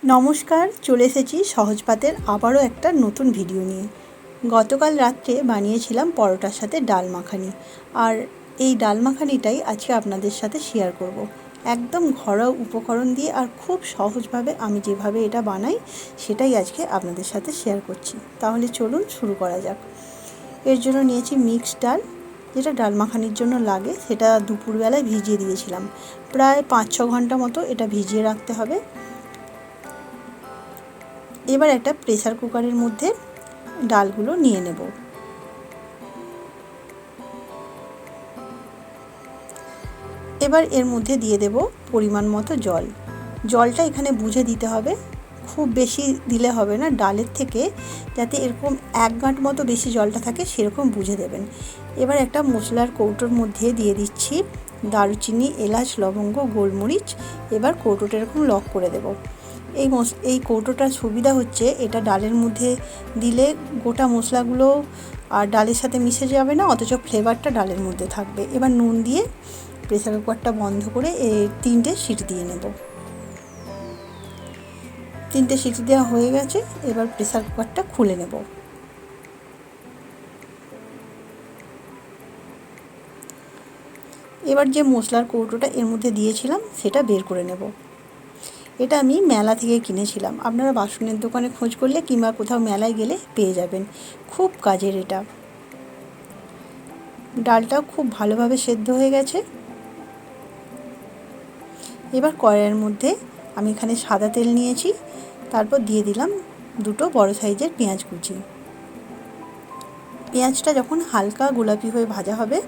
নমস্কার, চলে এসেছি সহজ পাতের আবারও একটা নতুন ভিডিও নিয়ে। গতকাল রাত্রে বানিয়েছিলাম পরোটার সাথে ডাল মাখানি, আর এই ডাল মাখানিটাই আজকে আপনাদের সাথে শেয়ার করব। একদম ঘরোয়া উপকরণ দিয়ে আর খুব সহজভাবে আমি যেভাবে এটা বানাই সেটাই আজকে আপনাদের সাথে শেয়ার করছি। তাহলে চলুন শুরু করা যাক। এর জন্য নিয়েছি মিক্সড ডাল, যেটা ডাল মাখানির জন্য লাগে। সেটা দুপুরবেলায় ভিজিয়ে দিয়েছিলাম, প্রায় 5-6 ঘন্টা মতো এটা ভিজিয়ে রাখতে হবে। এবার একটা প্রেসার কুকারের মধ্যে ডালগুলো নিয়ে নেব। এবার এর মধ্যে দিয়ে দেব পরিমাণ মতো জল। জলটা এখানে বুঝে দিতে হবে, খুব বেশি দিলে হবে না। ডালের থেকে যাতে এরকম 1 গাঁট মতো বেশি জলটা থাকে সেরকম বুঝে দেবেন। এবার একটা মশলার কৌটোর মধ্যে দিয়ে দিচ্ছি দারুচিনি, এলাচ, লবঙ্গ, গোলমরিচ। এবার কৌটোটা এরকম লক করে দেব। এই কৌটোটার সুবিধা হচ্ছে এটা ডালের মধ্যে দিলে গোটা মশলাগুলো আর ডালের সাথে মিশে যাবে না, অথচ ফ্লেভারটা ডালের মধ্যে থাকবে। এবার নুন দিয়ে প্রেসার কুকারটা বন্ধ করে 3টে সিটি দিয়ে নেব। 3টে সিটি দেওয়া হয়ে গেছে। এবার প্রেসার কুকারটা খুলে নেব। এবার যে মশলার কৌটোটা এর মধ্যে দিয়েছিলাম সেটা বের করে নেব। এটা আমি মেলা থেকে কিনেছিলাম, আপনারা বাসনের দোকানে খোঁজ করলে কিংবা কোথাও মেলায় গেলে পেয়ে যাবেন। খুব কাজের এটা। ডালটাও খুব ভালোভাবে সেদ্ধ হয়ে গেছে। এবার কড়াইয়ের মধ্যে আমি এখানে সাদা তেল নিয়েছি, তারপর দিয়ে দিলাম 2টো বড় সাইজের পেঁয়াজ কুচি। পেঁয়াজটা যখন হালকা গোলাপি হয়ে ভাজা হবে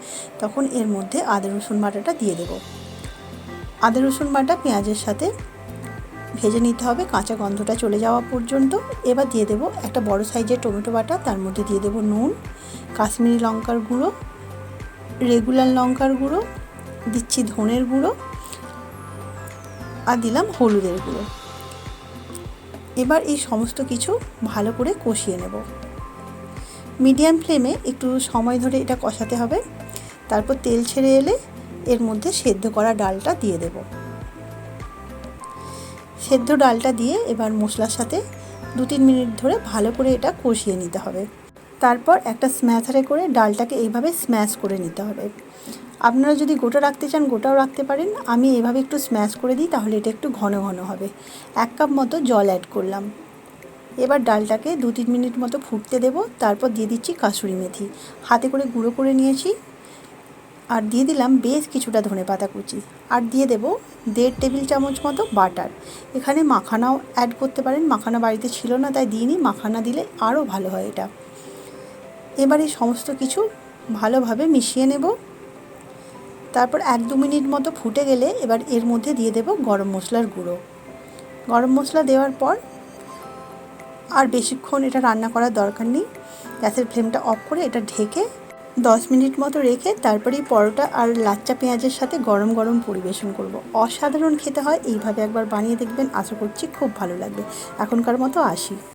তখন এর মধ্যে আদা রসুন বাটাটা দিয়ে দেব। আদা রসুন বাটা পেঁয়াজের সাথে ভেজে নিতে হবে কাঁচা গন্ধটা চলে যাওয়া পর্যন্ত। এবার দিয়ে দেব একটা বড় সাইজের টমেটো বাটা, তার মধ্যে দিয়ে দেব নুন, কাশ্মীরি লঙ্কার গুঁড়ো, রেগুলার লঙ্কার গুঁড়ো, দিচ্ছি ধনের গুঁড়ো, আর দিলাম হলুদের গুঁড়ো। এবার এই সমস্ত কিছু ভালো করে কষিয়ে নেব। মিডিয়াম ফ্লেমে একটু সময় ধরে এটা কষাতে হবে। তারপর তেল ছেড়ে এলে এর মধ্যে সেদ্ধ করা ডালটা দিয়ে দেব। সেদ্ধ ডালটা দিয়ে এবার মশলার সাথে 2-3 মিনিট ধরে ভালো করে এটা কষিয়ে নিতে হবে। তারপর একটা স্ম্যাশারে করে ডালটাকে এইভাবে স্ম্যাশ করে নিতে হবে। আপনারা যদি গোটা রাখতে চান গোটাও রাখতে পারেন। আমি এভাবে একটু স্ম্যাশ করে দিই, তাহলে এটা একটু ঘন ঘন হবে। 1 কাপ মতো জল অ্যাড করলাম। এবার ডালটাকে 2-3 মিনিট মতো ফুটতে দেব। তারপর দিয়ে দিচ্ছি কাসুরি মেথি, হাতে করে গুঁড়ো করে নিয়েছি। আর দিয়ে দিলাম বেশ কিছুটা ধনেপাতা কুচি। আর দিয়ে দেব 1.5 টেবিল চামচ মতো বাটার। এখানে মাখানাও অ্যাড করতে পারেন, মাখানা বাড়িতে ছিল না তাই দিইনি, মাখানা দিলে আরও ভালো হয় এটা। এবার এই সমস্ত কিছু ভালোভাবে মিশিয়ে নেব। তারপর 1-2 মিনিট মতো ফুটে গেলে এবার এর মধ্যে দিয়ে দেব গরম মশলার গুঁড়ো। গরম মশলা দেওয়ার পর আর বেশিক্ষণ এটা রান্না করার দরকার নেই। গ্যাসের ফ্লেমটা অফ করে এটা ঢেকে 10 মিনিট মতো রেখে তারপরেই পরোটা আর লাচ্চা পেঁয়াজের সাথে গরম গরম পরিবেশন করব। অসাধারণ খেতে হয়। এইভাবে একবার বানিয়ে দেখবেন, আশা করছি খুব ভালো লাগবে। এখনকার মতো আসি।